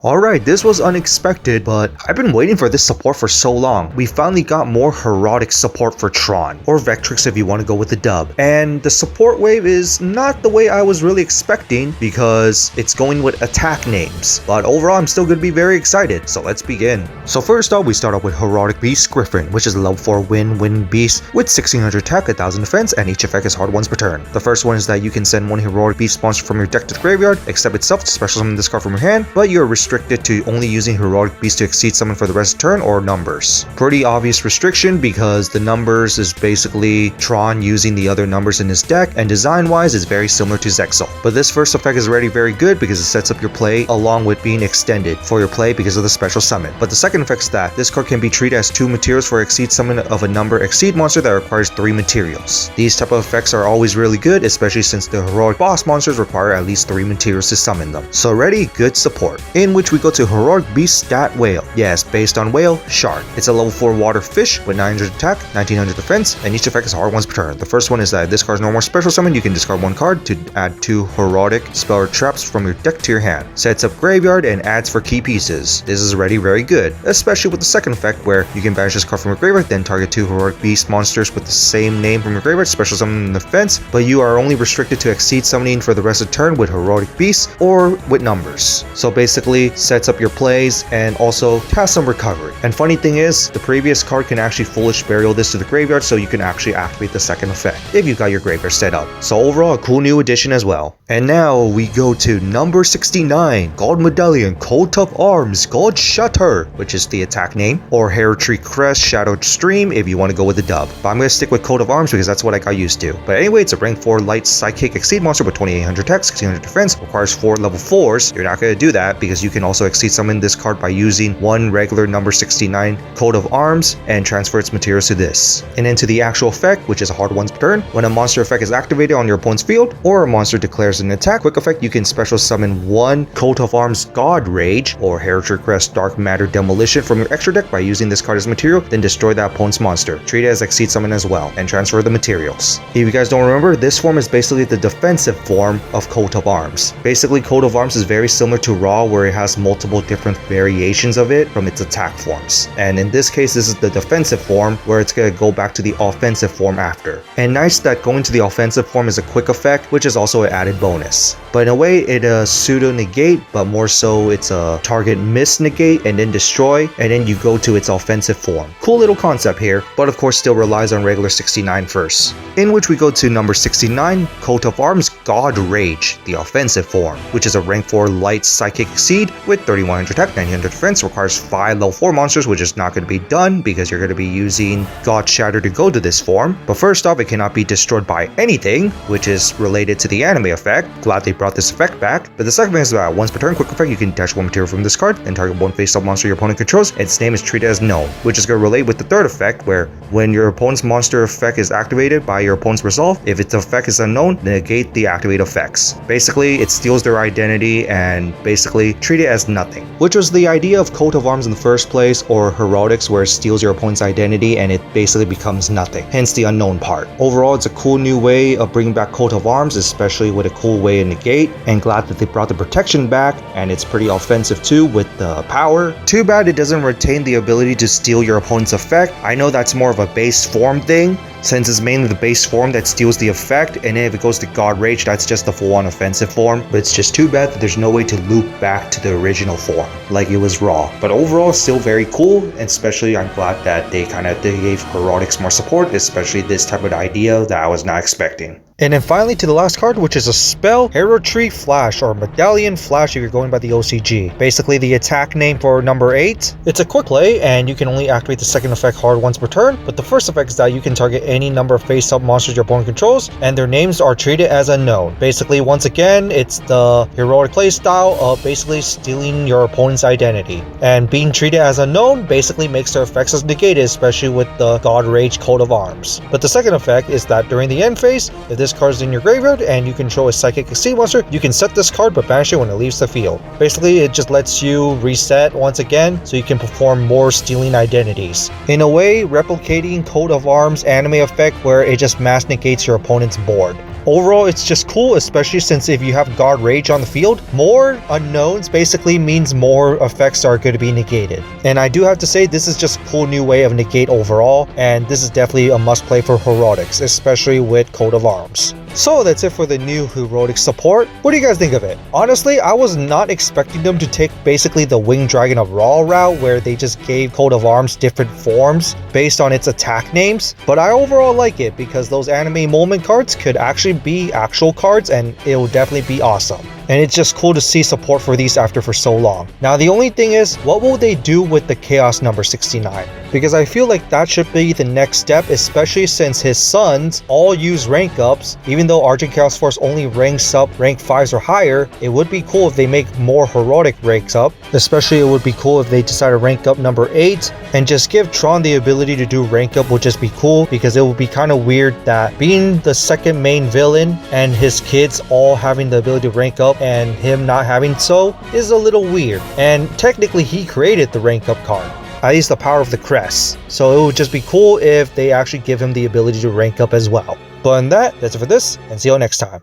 Alright, this was unexpected, but I've been waiting for this support for so long. We finally got more Heraldic support for Tron, or Vectrix if you want to go with the dub. And the support wave is not the way I was really expecting because it's going with attack names. But overall, I'm still going to be very excited, so let's begin. So first off, we start off with Heraldic Beast Griffin, which is a level 4 wind beast with 1600 attack, 1000 defense, and each effect is hard once per turn. The first one is that you can send one Heraldic Beast monster from your deck to the graveyard, except itself to special summon this card from your hand, but you're restricted to only using Heraldic Beast to exceed summon for the rest of the turn or numbers. Pretty obvious restriction because the numbers is basically Tron using the other numbers in his deck, and design wise is very similar to Zexal. But this first effect is already very good because it sets up your play along with being extended for your play because of the special summon. But the second effect is that this card can be treated as 2 materials for exceed summon of a number exceed monster that requires 3 materials. These type of effects are always really good, especially since the heroic boss monsters require at least 3 materials to summon them. So already good support. In which we go to Heraldic Beast Stat Whale. Yes, based on whale, shark. It's a level 4 water fish with 900 attack, 1900 defense, and each effect is hard once per turn. The first one is that if this card is no more special summon, you can discard 1 card to add 2 Heraldic spell or traps from your deck to your hand. Sets up graveyard and adds for key pieces. This is already very good, especially with the second effect where you can banish this card from your graveyard, then target 2 Heraldic Beast monsters with the same name from your graveyard, special summon in defense, but you are only restricted to exceed summoning for the rest of the turn with Heraldic Beasts or with numbers. So basically sets up your plays and also has some recovery. And funny thing is, the previous card can actually Foolish Burial this to the graveyard so you can actually activate the second effect if you got your graveyard set up. So overall, a cool new addition as well. And now we go to number 69, God Medallion, Coat of Arms, God Shatter, which is the attack name, or Heraldry Crest, Shadow Stream if you want to go with the dub. But I'm going to stick with Coat of Arms because that's what I got used to. But anyway, it's a rank 4 light psychic exceed monster with 2800 attack, 1600 defense, requires 4 level 4s. You're not going to do that because you can also exceed summon this card by using 1 regular number 69 Coat of Arms and transfer its materials to this. And into the actual effect, which is a hard once per turn, when a monster effect is activated on your opponent's field or a monster declares an attack, quick effect, you can special summon 1 Coat of Arms God Rage or Heraldry Crest Dark Matter Demolition from your extra deck by using this card as material, then destroy that opponent's monster. Treat it as exceed summon as well and transfer the materials. If you guys don't remember, this form is basically the defensive form of Coat of Arms. Basically, Coat of Arms is very similar to Raw where it has multiple different variations of it from its attack forms. And in this case, this is the defensive form where it's going to go back to the offensive form after. And nice that going to the offensive form is a quick effect, which is also an added bonus. But in a way, it's a pseudo negate, but more so it's a target miss negate and then destroy, and then you go to its offensive form. Cool little concept here, but of course still relies on regular 69 first. In which we go to number 69, Coat of Arms God Rage, the offensive form, which is a rank 4 light psychic exceed with 3100 attack, 900 defense, requires 5 level 4 monsters, which is not going to be done because you're going to be using God Shatter to go to this form. But first off, it cannot be destroyed by anything, which is related to the anime effect. Glad they brought this effect back. But the second thing is that once per turn, quick effect, you can dash 1 material from this card and target 1 face-up monster your opponent controls, and its name is treated as known, which is going to relate with the third effect where when your opponent's monster effect is activated by your opponent's resolve, if its effect is unknown, negate the activate effects. Basically, it steals their identity and basically treat it as nothing, which was the idea of Coat of Arms in the first place, or Heraldics, where it steals your opponent's identity and it basically becomes nothing, hence the unknown part. Overall, it's a cool new way of bringing back Coat of Arms, especially with a cool way to negate, and glad that they brought the protection back, and it's pretty offensive too with the power. Too bad it doesn't retain the ability to steal your opponent's effect. I know that's more of a base form thing, since it's mainly the base form that steals the effect, and if it goes to God Rage, that's just the full-on offensive form. But it's just too bad that there's no way to loop back to the original form, like it was Raw. But overall, still very cool, and especially I'm glad that they gave Heraldics more support, especially this type of idea that I was not expecting. And then finally to the last card, which is a spell, Heraldry Flash, or Medallion Flash if you're going by the OCG. Basically the attack name for number 8. It's a quick play, and you can only activate the second effect hard once per turn, but the first effect is that you can target any number of face-up monsters your opponent controls, and their names are treated as unknown. Basically, once again, it's the Heraldic playstyle of basically stealing your opponent's identity. And being treated as unknown basically makes their effects as negated, especially with the God Rage Coat of Arms. But the second effect is that during the end phase, if this card is in your graveyard and you control a psychic exceed monster, you can set this card but banish it when it leaves the field. Basically, it just lets you reset once again so you can perform more stealing identities. In a way, replicating Coat of Arms anime effect where it just mass negates your opponent's board. Overall, it's just cool, especially since if you have guard rage on the field, more unknowns basically means more effects are going to be negated. And I do have to say, this is just a cool new way of negate overall, and this is definitely a must play for Heraldics, especially with Coat of Arms. So that's it for the new Heraldic support. What do you guys think of it? Honestly, I was not expecting them to take basically the Winged Dragon of Raw route, where they just gave Coat of Arms different forms based on its attack names, but I overall like it because those anime moment cards could actually be actual cards, and it will definitely be awesome. And it's just cool to see support for these after for so long. Now the only thing is, what will they do with the Chaos number 69? Because I feel like that should be the next step, especially since his sons all use rank ups. Even though Argent Chaos Force only ranks up rank 5s or higher, it would be cool if they make more Heraldic ranks up. Especially it would be cool if they decide to rank up number 8 and just give Tron the ability to do rank up would just be cool, because it would be kind of weird that being the second main villain and his kids all having the ability to rank up and him not having so is a little weird. And technically he created the rank up card, at least the power of the crest, so it would just be cool if they actually give him the ability to rank up as well. But on that, that's it for this, and see you all next time.